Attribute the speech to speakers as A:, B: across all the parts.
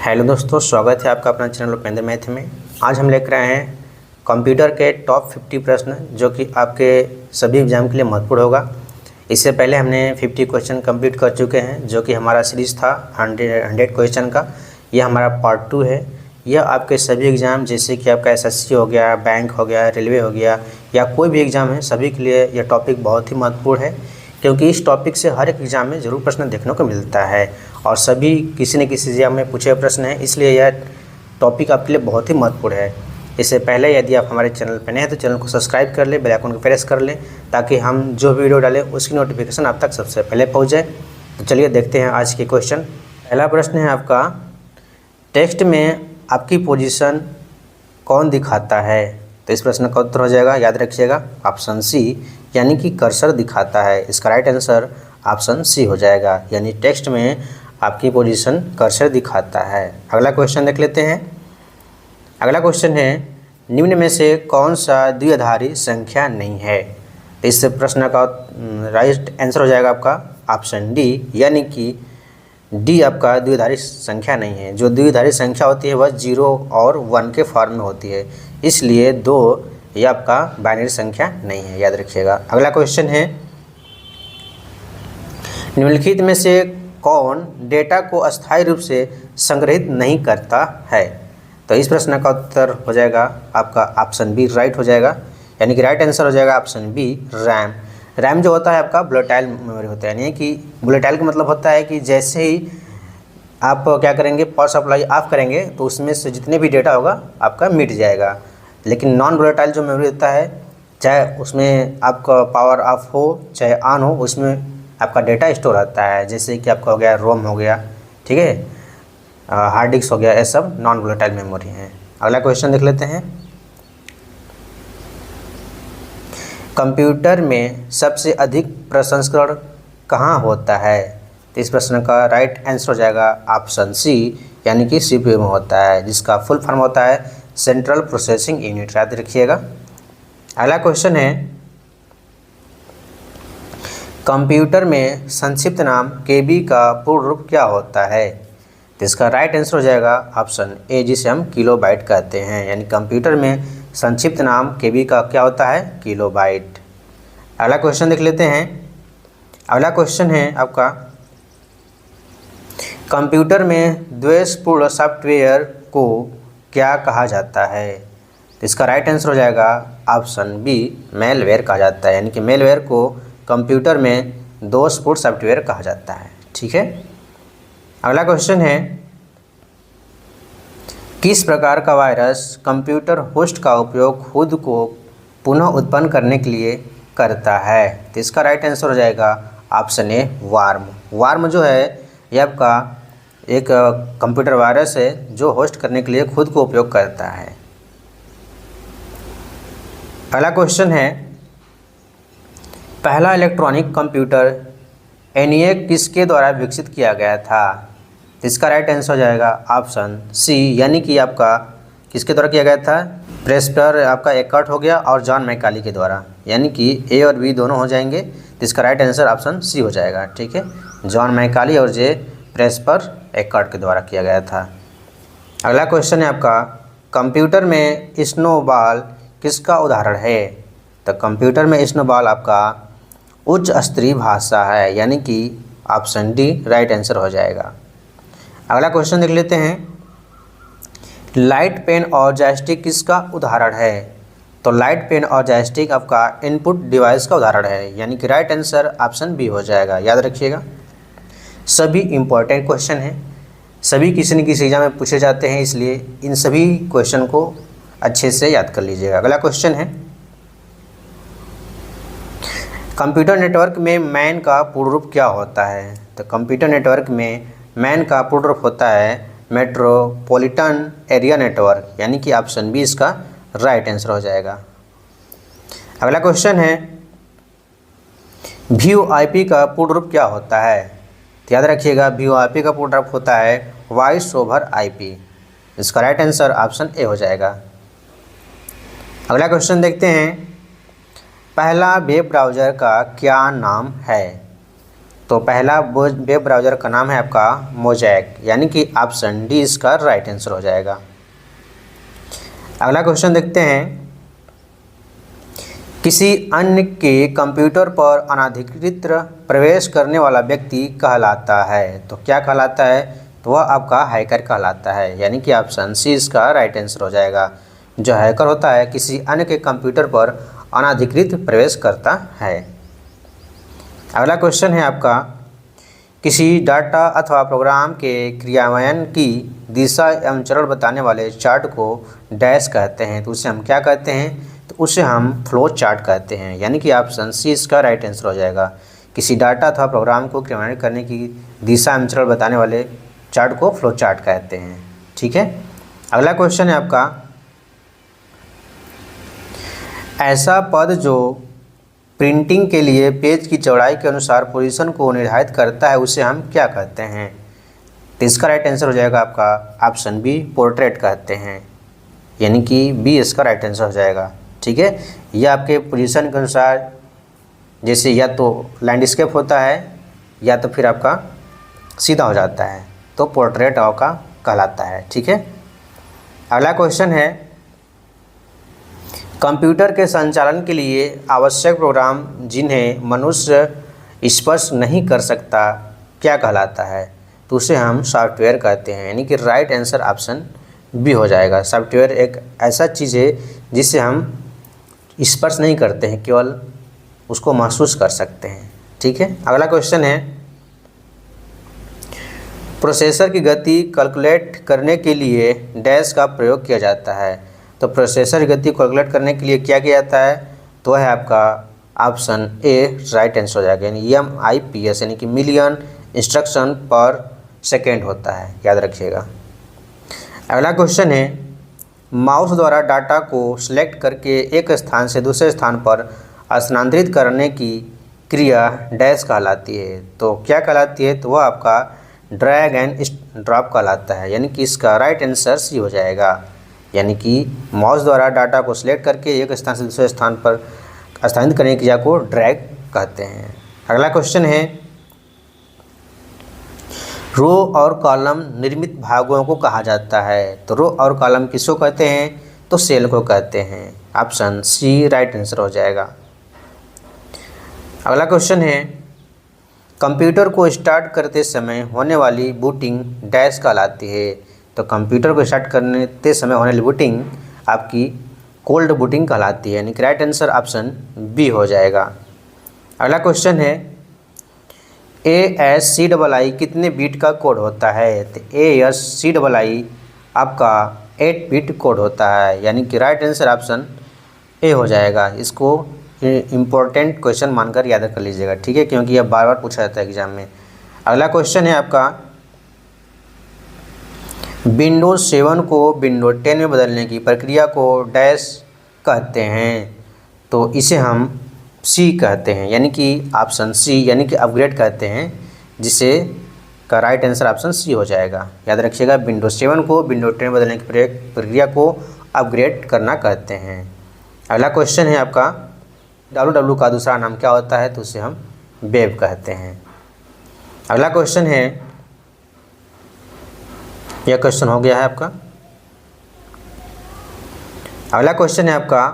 A: Hello दोस्तों, स्वागत है आपका अपना चैनल उपेंद्र मैथ में। आज हम लेकर आए हैं कंप्यूटर के टॉप 50 प्रश्न जो कि आपके सभी एग्जाम के लिए महत्वपूर्ण होगा। इससे पहले हमने 50 क्वेश्चन कंप्लीट कर चुके हैं जो कि हमारा सीरीज़ था 100 क्वेश्चन का। यह हमारा पार्ट 2 है। यह आपके सभी एग्ज़ाम जैसे कि आपका एसएससी हो गया, बैंक हो गया, रेलवे हो गया या कोई भी एग्ज़ाम है, सभी के लिए यह टॉपिक बहुत ही महत्वपूर्ण है क्योंकि इस टॉपिक से हर एक एग्ज़ाम में ज़रूर प्रश्न देखने को मिलता है और सभी किसी न किसी एग्जाम में पूछे हुए प्रश्न हैं, इसलिए यह टॉपिक आपके लिए बहुत ही महत्वपूर्ण है। इससे पहले यदि आप हमारे चैनल पर नए हैं तो चैनल को सब्सक्राइब कर लें, बेल आइकन को प्रेस कर लें ताकि हम जो भी वीडियो डालें उसकी नोटिफिकेशन आप तक सबसे पहले पहुंच जाए। तो चलिए देखते हैं आज के क्वेश्चन। पहला प्रश्न है आपका, टेक्स्ट में आपकी पोजीशन कौन दिखाता है? तो इस प्रश्न का उत्तर हो जाएगा, याद रखिएगा, ऑप्शन सी यानी कि कर्सर दिखाता है। इसका राइट आंसर ऑप्शन सी हो जाएगा, यानी टेक्स्ट में आपकी पोजीशन कर्सर दिखाता है। अगला क्वेश्चन देख लेते हैं। अगला क्वेश्चन है, निम्न में से कौन सा द्विआधारी संख्या नहीं है? तो इस प्रश्न का राइट आंसर हो जाएगा आपका ऑप्शन डी, यानी कि डी आपका द्विआधारी संख्या नहीं है। जो द्विआधारी संख्या होती है वह 0 और 1 के फॉर्म में होती है, इसलिए 2 यह आपका बाइनरी संख्या नहीं है, याद रखिएगा। अगला क्वेश्चन है, निम्नलिखित में से कौन डेटा को अस्थायी रूप से संग्रहित नहीं करता है? तो इस प्रश्न का उत्तर हो जाएगा आपका ऑप्शन बी राइट हो जाएगा, यानी कि राइट आंसर हो जाएगा ऑप्शन बी रैम। रैम जो होता है आपका वोलेटाइल मेमोरी होता है, यानी कि वोलेटाइल का मतलब होता है कि जैसे ही आप क्या करेंगे, पावर सप्लाई ऑफ करेंगे तो उसमें से जितने भी डेटा होगा आपका मिट जाएगा। लेकिन नॉन वोलेटाइल जो मेमोरी होता है, चाहे उसमें आपका पावर ऑफ हो चाहे ऑन हो, उसमें आपका डेटा स्टोर रहता है। जैसे कि आपका हो गया रोम हो गया, ठीक है, हार्ड डिस्क हो गया, ये सब नॉन वोलेटाइल मेमोरी हैं। अगला क्वेश्चन देख लेते हैं। कंप्यूटर में सबसे अधिक प्रसंस्करण कहाँ होता है? तो इस प्रश्न का राइट आंसर हो जाएगा ऑप्शन सी, यानी कि सीपीयू में होता है, जिसका फुल फॉर्म होता है सेंट्रल प्रोसेसिंग यूनिट, याद रखिएगा। अगला क्वेश्चन है, कंप्यूटर में संक्षिप्त नाम केबी का पूर्ण रूप क्या होता है? तो इसका राइट आंसर हो जाएगा ऑप्शन ए, जिसे हम किलोबाइट कहते हैं, यानी कंप्यूटर में संक्षिप्त नाम केबी का क्या होता है? किलोबाइट। अगला क्वेश्चन देख लेते हैं। अगला क्वेश्चन है आपका, कंप्यूटर में द्वेषपूर्ण सॉफ्टवेयर को क्या कहा जाता है? तो इसका राइट आंसर हो जाएगा ऑप्शन बी, मेलवेयर कहा जाता है, यानी कि मेलवेयर को कंप्यूटर में दोषपूर्ण सॉफ्टवेयर कहा जाता है, ठीक है। अगला क्वेश्चन है, किस प्रकार का वायरस कंप्यूटर होस्ट का उपयोग खुद को पुनः उत्पन्न करने के लिए करता है? तो इसका राइट आंसर हो जाएगा ऑप्शन ए, वार्म। वार्म जो है यह आपका एक कंप्यूटर वायरस है जो होस्ट करने के लिए खुद को उपयोग करता है। अगला क्वेश्चन है, पहला इलेक्ट्रॉनिक कंप्यूटर एनिएक किसके द्वारा विकसित किया गया था? तो इसका राइट आंसर हो जाएगा ऑप्शन सी, यानी कि आपका किसके द्वारा किया गया था? प्रेस्पर आपका एकर्ट हो गया और जॉन मैकाली के द्वारा, यानी कि ए और बी दोनों हो जाएंगे, तो इसका राइट आंसर ऑप्शन सी हो जाएगा, ठीक है। जॉन मैकाली और जे प्रेस्पर एकर्ट के द्वारा किया गया था। अगला क्वेश्चन है आपका, कंप्यूटर में स्नोबॉल किसका उदाहरण है? तो कंप्यूटर में स्नोबॉल आपका उच्च स्तरीय भाषा है, यानी कि ऑप्शन डी राइट आंसर हो जाएगा। अगला क्वेश्चन देख लेते हैं, लाइट पेन और जॉयस्टिक किसका उदाहरण है? तो लाइट पेन और जॉयस्टिक आपका इनपुट डिवाइस का उदाहरण है, यानी कि राइट आंसर ऑप्शन बी हो जाएगा, याद रखिएगा। सभी इम्पोर्टेंट क्वेश्चन हैं, सभी किसी न किसी एग्जाम में पूछे जाते हैं, इसलिए इन सभी क्वेश्चन को अच्छे से याद कर लीजिएगा। अगला क्वेश्चन है, कंप्यूटर नेटवर्क में मैन का पूर्ण रूप क्या होता है? तो कंप्यूटर नेटवर्क में मैन का पूर्ण रूप होता है मेट्रोपॉलिटन एरिया नेटवर्क, यानी कि ऑप्शन बी इसका राइट आंसर हो जाएगा। अगला क्वेश्चन है, वीओआईपी का पूर्ण रूप क्या होता है? तो याद रखिएगा, वीओआईपी का पूर्ण रूप होता है वॉइस ओवर आईपी, इसका राइट आंसर ऑप्शन ए हो जाएगा। अगला क्वेश्चन देखते हैं, पहला वेब ब्राउज़र का क्या नाम है? तो पहला वेब ब्राउज़र का नाम है आपका मोज़ैक, यानी कि ऑप्शन डी इसका राइट आंसर हो जाएगा। अगला क्वेश्चन देखते हैं, किसी अन्य के कंप्यूटर पर अनधिकृत प्रवेश करने वाला व्यक्ति कहलाता है। तो क्या कहलाता है? तो वह आपका हैकर कहलाता है, यानी कि ऑप्शन सी इसका राइट आंसर हो जाएगा। जो हैकर होता है किसी अन्य के कंप्यूटर पर अनधिकृत प्रवेश करता है। अगला क्वेश्चन है आपका, किसी डाटा अथवा प्रोग्राम के क्रियान्वयन की दिशा एवं चरण बताने वाले चार्ट को डैश कहते हैं। तो उसे हम क्या कहते हैं? तो उसे हम फ्लो चार्ट कहते हैं, यानी कि ऑप्शन सी इसका राइट आंसर हो जाएगा। किसी डाटा अथवा प्रोग्राम को क्रियान्वित करने की दिशा एवं चरण बताने वाले चार्ट को फ्लो चार्ट कहते हैं। ठीक है। अगला क्वेश्चन है आपका, ऐसा पद जो प्रिंटिंग के लिए पेज की चौड़ाई के अनुसार पोजीशन को निर्धारित करता है उसे हम क्या कहते हैं? तो इसका राइट आंसर हो जाएगा आपका ऑप्शन बी, पोर्ट्रेट कहते हैं, यानी कि बी इसका राइट आंसर हो जाएगा। ठीक है। यह आपके पोजीशन के अनुसार, जैसे या तो लैंडस्केप होता है या तो फिर आपका सीधा हो जाता है, तो पोर्ट्रेट आपका कहलाता है। ठीक है। अगला क्वेश्चन है, कंप्यूटर के संचालन के लिए आवश्यक प्रोग्राम जिन्हें मनुष्य स्पर्श नहीं कर सकता क्या कहलाता है? तो उसे हम सॉफ्टवेयर कहते हैं, यानी कि राइट आंसर ऑप्शन बी हो जाएगा। सॉफ्टवेयर एक ऐसा चीज़ है जिसे हम स्पर्श नहीं करते हैं, केवल उसको महसूस कर सकते हैं। ठीक है। अगला क्वेश्चन है, प्रोसेसर की गति कैलकुलेट करने के लिए डैश का प्रयोग किया जाता है। तो प्रोसेसर की गति कैलकुलेट करने के लिए क्या किया जाता है? तो है आपका ऑप्शन ए राइट आंसर हो जाएगा, यानी MIPS, यानी कि मिलियन इंस्ट्रक्शन पर सेकेंड होता है, याद रखिएगा। अगला क्वेश्चन है, माउस द्वारा डाटा को सिलेक्ट करके एक स्थान से दूसरे स्थान पर स्थानांतरित करने की क्रिया डैश कहलाती है। तो क्या कहलाती है? तो वह आपका ड्रैग एंड ड्रॉप कहलाता है, यानी कि इसका राइट आंसर सी हो जाएगा, यानी कि माउस द्वारा डाटा को सिलेक्ट करके एक स्थान से दूसरे स्थान पर स्थानांतरित करने की क्रिया को ड्रैग कहते हैं। अगला क्वेश्चन है, रो और कॉलम निर्मित भागों को कहा जाता है। तो रो और कॉलम किसको कहते हैं? तो सेल को कहते हैं। ऑप्शन सी राइट आंसर हो जाएगा। अगला क्वेश्चन है, कंप्यूटर को स्टार्ट करते समय होने वाली बूटिंग डैश कहलाती है। तो कंप्यूटर को स्टार्ट करते समय होने वाली बूटिंग आपकी कोल्ड बूटिंग कहलाती है, यानी कि राइट आंसर ऑप्शन बी हो जाएगा। अगला क्वेश्चन है, ASCII कितने बीट का कोड होता है? तो ASCII आपका 8 बिट कोड होता है, यानी कि राइट आंसर ऑप्शन ए हो जाएगा। इसको इम्पोर्टेंट क्वेश्चन मानकर याद कर लीजिएगा। ठीक है, क्योंकि यह बार बार पूछा जाता है एग्जाम में। अगला क्वेश्चन है आपका, विंडोज 7 को विंडोज 10 में बदलने की प्रक्रिया को डैश कहते हैं। तो इसे हम सी कहते हैं, यानी कि ऑप्शन सी, यानी कि अपग्रेड कहते हैं, जिसे का राइट आंसर ऑप्शन सी हो जाएगा। याद रखिएगा, विंडोज 7 को विंडोज 10 में बदलने की प्रक्रिया को अपग्रेड करना कहते हैं। अगला क्वेश्चन है आपका, www का दूसरा नाम क्या होता है? तो उसे हम वेब कहते हैं। अगला क्वेश्चन है, यह क्वेश्चन हो गया है आपका। अगला क्वेश्चन है आपका,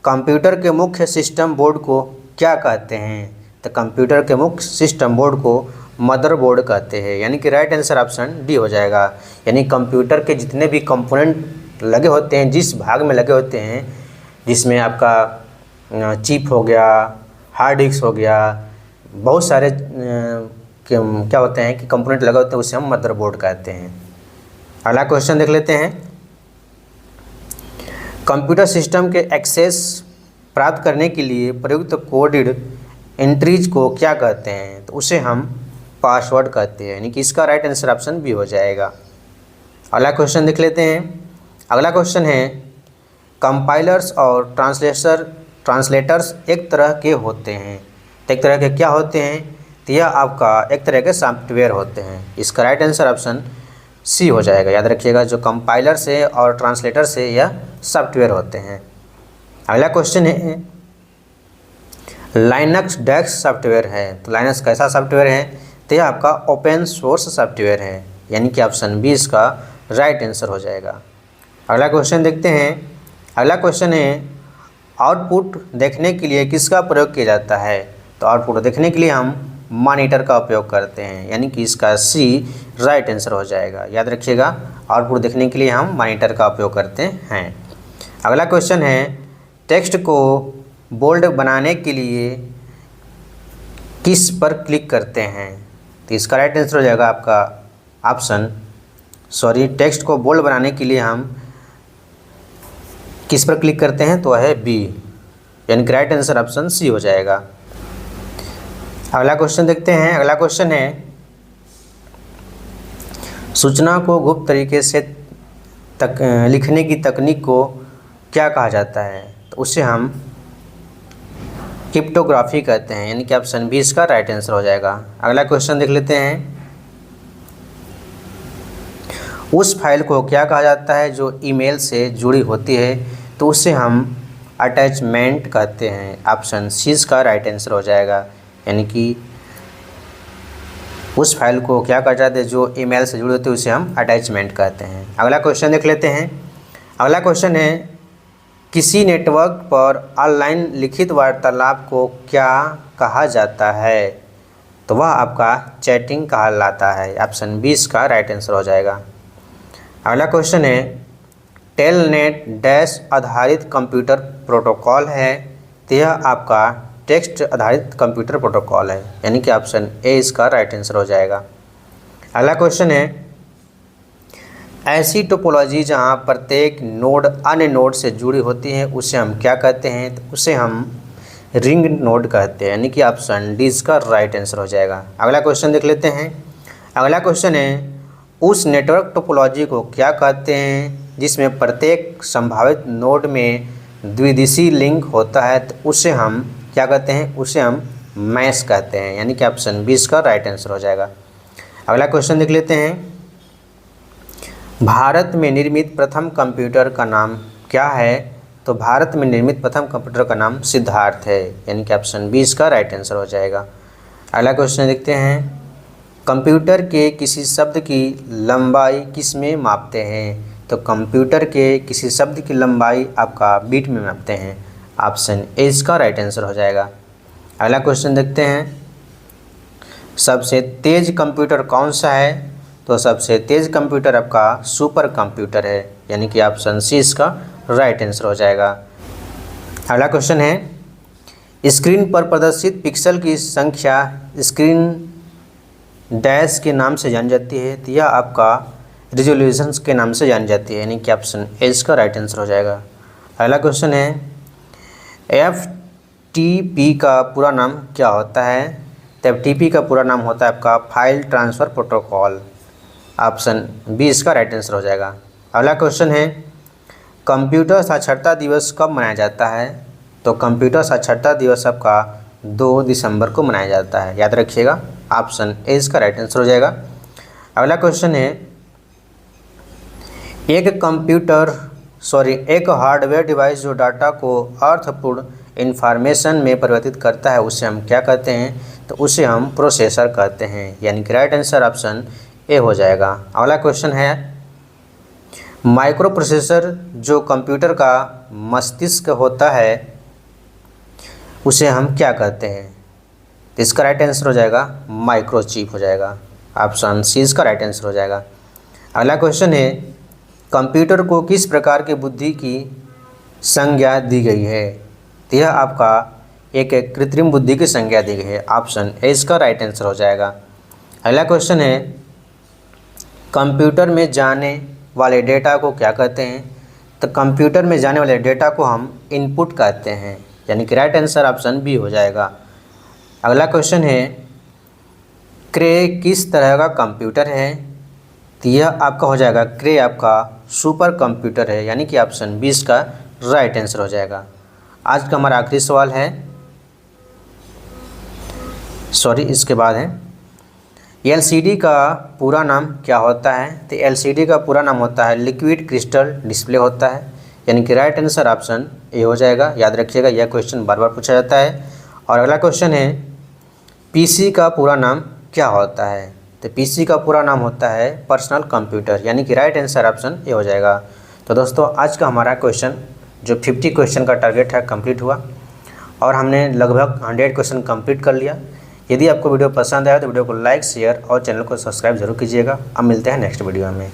A: कंप्यूटर के मुख्य सिस्टम बोर्ड को क्या कहते हैं? तो कंप्यूटर के मुख्य सिस्टम बोर्ड को मदरबोर्ड कहते हैं, यानी कि राइट आंसर ऑप्शन डी हो जाएगा। यानी कंप्यूटर के जितने भी कंपोनेंट लगे होते हैं, जिस भाग में लगे होते हैं, जिसमें आपका चिप हो गया, हार्ड डिस्क हो गया, बहुत सारे क्या होते हैं कि कंपोनेंट लगे होते हैं, उसे हम मदरबोर्ड कहते हैं। अगला क्वेश्चन देख लेते हैं, कंप्यूटर सिस्टम के एक्सेस प्राप्त करने के लिए प्रयुक्त कोडेड एंट्रीज को क्या कहते हैं? तो उसे हम पासवर्ड कहते हैं, यानी कि इसका राइट आंसर ऑप्शन बी हो जाएगा। अगला क्वेश्चन देख लेते हैं। अगला क्वेश्चन है, कंपाइलर्स और ट्रांसलेटर्स एक तरह के होते हैं। तो एक तरह के क्या होते हैं? तो यह आपका एक तरह के सॉफ्टवेयर होते हैं। इसका राइट आंसर ऑप्शन सी हो जाएगा। याद रखिएगा, जो कंपाइलर से और ट्रांसलेटर से यह सॉफ्टवेयर होते हैं। अगला क्वेश्चन है, लाइनक्स डेस्क सॉफ्टवेयर है। तो लाइनक्स कैसा सॉफ्टवेयर है? तो यह आपका ओपन सोर्स सॉफ्टवेयर है, यानी कि ऑप्शन बी इसका राइट आंसर हो जाएगा। अगला क्वेश्चन देखते हैं। अगला क्वेश्चन है, आउटपुट देखने के लिए किसका प्रयोग किया जाता है? तो आउटपुट देखने के लिए हम मॉनिटर का उपयोग करते हैं, यानी कि इसका सी राइट आंसर हो जाएगा। याद रखिएगा, आउटपुट देखने के लिए हम मॉनिटर का उपयोग करते हैं। अगला क्वेश्चन है, टेक्स्ट को बोल्ड बनाने के लिए किस पर क्लिक करते हैं? तो इसका राइट आंसर हो जाएगा आपका टेक्स्ट को बोल्ड बनाने के लिए हम किस पर क्लिक करते हैं? तो है बी, यानी कि राइट आंसर ऑप्शन सी हो जाएगा। अगला क्वेश्चन देखते हैं। अगला क्वेश्चन है, सूचना को गुप्त तरीके से लिखने की तकनीक को क्या कहा जाता है? तो उसे हम क्रिप्टोग्राफी कहते हैं, यानी कि ऑप्शन बी इसका राइट आंसर हो जाएगा। अगला क्वेश्चन देख लेते हैं। उस फाइल को क्या कहा जाता है जो ईमेल से जुड़ी होती है? तो उसे हम अटैचमेंट कहते हैं। ऑप्शन सी इसका राइट आंसर हो जाएगा, यानी कि उस फाइल को क्या कहा जाता है जो ईमेल से जुड़ी होती है उसे हम अटैचमेंट कहते हैं। अगला क्वेश्चन देख लेते हैं। अगला क्वेश्चन है, किसी नेटवर्क पर ऑनलाइन लिखित वार्तालाप को क्या कहा जाता है? तो वह आपका चैटिंग कहलाता है। ऑप्शन बी इसका राइट आंसर हो जाएगा। अगला क्वेश्चन है, टेलनेट डैश आधारित कंप्यूटर प्रोटोकॉल है। तो यह आपका टेक्स्ट आधारित कंप्यूटर प्रोटोकॉल है, यानी कि ऑप्शन ए इसका राइट आंसर हो जाएगा। अगला क्वेश्चन है, ऐसी टोपोलॉजी जहां प्रत्येक नोड अन्य नोड से जुड़ी होती है उसे हम क्या कहते हैं? तो उसे हम रिंग नोड कहते हैं, यानी कि ऑप्शन डी इसका राइट आंसर हो जाएगा। अगला क्वेश्चन देख लेते हैं। अगला क्वेश्चन है, उस नेटवर्क टोपोलॉजी को क्या कहते हैं जिसमें प्रत्येक संभावित नोड में द्विदिशीय लिंक होता है? तो उसे हम क्या कहते हैं? उसे हम मैश कहते हैं, यानी कि ऑप्शन बी इसका राइट आंसर हो जाएगा। अगला क्वेश्चन देख लेते हैं। भारत में निर्मित प्रथम कंप्यूटर का नाम क्या है? तो भारत में निर्मित प्रथम कंप्यूटर का नाम सिद्धार्थ है, यानी कि ऑप्शन बी इसका राइट आंसर हो जाएगा। अगला क्वेश्चन देखते हैं। कंप्यूटर के किसी शब्द की लंबाई किस में मापते हैं? तो कंप्यूटर के किसी शब्द की लंबाई आपका बीट में मापते हैं। ऑप्शन ए इसका राइट आंसर हो जाएगा। अगला क्वेश्चन देखते हैं। सबसे तेज कंप्यूटर कौन सा है? तो सबसे तेज कंप्यूटर आपका सुपर कंप्यूटर है, यानी कि ऑप्शन सी इसका राइट आंसर हो जाएगा। अगला क्वेश्चन है, स्क्रीन पर प्रदर्शित पिक्सल की संख्या स्क्रीन डैश के नाम से जानी जाती है। तो यह आपका रिजोल्यूशन के नाम से जानी जाती है, यानी कि ऑप्शन ए इसका राइट आंसर हो जाएगा। अगला क्वेश्चन है, एफटीपी का पूरा नाम क्या होता है? तो एफटीपी का पूरा नाम होता है आपका file transfer protocol. Option B इसका राइट आंसर हो जाएगा। अगला क्वेश्चन है, कंप्यूटर साक्षरता दिवस कब मनाया जाता है? तो कंप्यूटर साक्षरता दिवस आपका 2 दिसंबर को मनाया जाता है, याद रखिएगा। ऑप्शन ए इसका राइट आंसर हो जाएगा। अगला क्वेश्चन है, एक हार्डवेयर डिवाइस जो डाटा को अर्थपूर्ण इंफॉर्मेशन में परिवर्तित करता है उसे हम क्या कहते हैं? तो उसे हम प्रोसेसर कहते हैं, यानी कि राइट आंसर ऑप्शन ए हो जाएगा। अगला क्वेश्चन है, माइक्रो प्रोसेसर जो कंप्यूटर का मस्तिष्क होता है उसे हम क्या कहते हैं? तो इसका राइट आंसर हो जाएगा माइक्रोचिप हो जाएगा। ऑप्शन सी इसका राइट आंसर हो जाएगा। अगला क्वेश्चन है, कंप्यूटर को किस प्रकार की बुद्धि की संज्ञा दी गई है? तो यह आपका एक कृत्रिम बुद्धि की संज्ञा दी गई है। ऑप्शन ए इसका राइट आंसर हो जाएगा। अगला क्वेश्चन है, कंप्यूटर में जाने वाले डेटा को क्या कहते हैं? तो कंप्यूटर में जाने वाले डेटा को हम इनपुट कहते हैं, यानी कि राइट आंसर ऑप्शन बी हो जाएगा। अगला क्वेश्चन है, क्रे किस तरह का कंप्यूटर है? तो यह आपका हो जाएगा क्रे आपका सुपर कंप्यूटर है, यानी कि ऑप्शन 20 का राइट आंसर हो जाएगा। आज का हमारा आखिरी सवाल है, इसके बाद है, एलसीडी का पूरा नाम क्या होता है? तो एलसीडी का पूरा नाम होता है लिक्विड क्रिस्टल डिस्प्ले होता है, यानी कि राइट आंसर ऑप्शन ए हो जाएगा। याद रखिएगा, यह क्वेश्चन बार बार पूछा जाता है और अगला क्वेश्चन है पीसी का पूरा नाम क्या होता है। तो पीसी का पूरा नाम होता है पर्सनल कंप्यूटर, यानी कि राइट आंसर ऑप्शन ये हो जाएगा। तो दोस्तों आज का हमारा क्वेश्चन जो 50 क्वेश्चन का टारगेट है कंप्लीट हुआ और हमने लगभग 100 क्वेश्चन कंप्लीट कर लिया। यदि आपको वीडियो पसंद आया तो वीडियो को लाइक शेयर और चैनल को सब्सक्राइब जरूर कीजिएगा। अब मिलते हैं नेक्स्ट वीडियो में।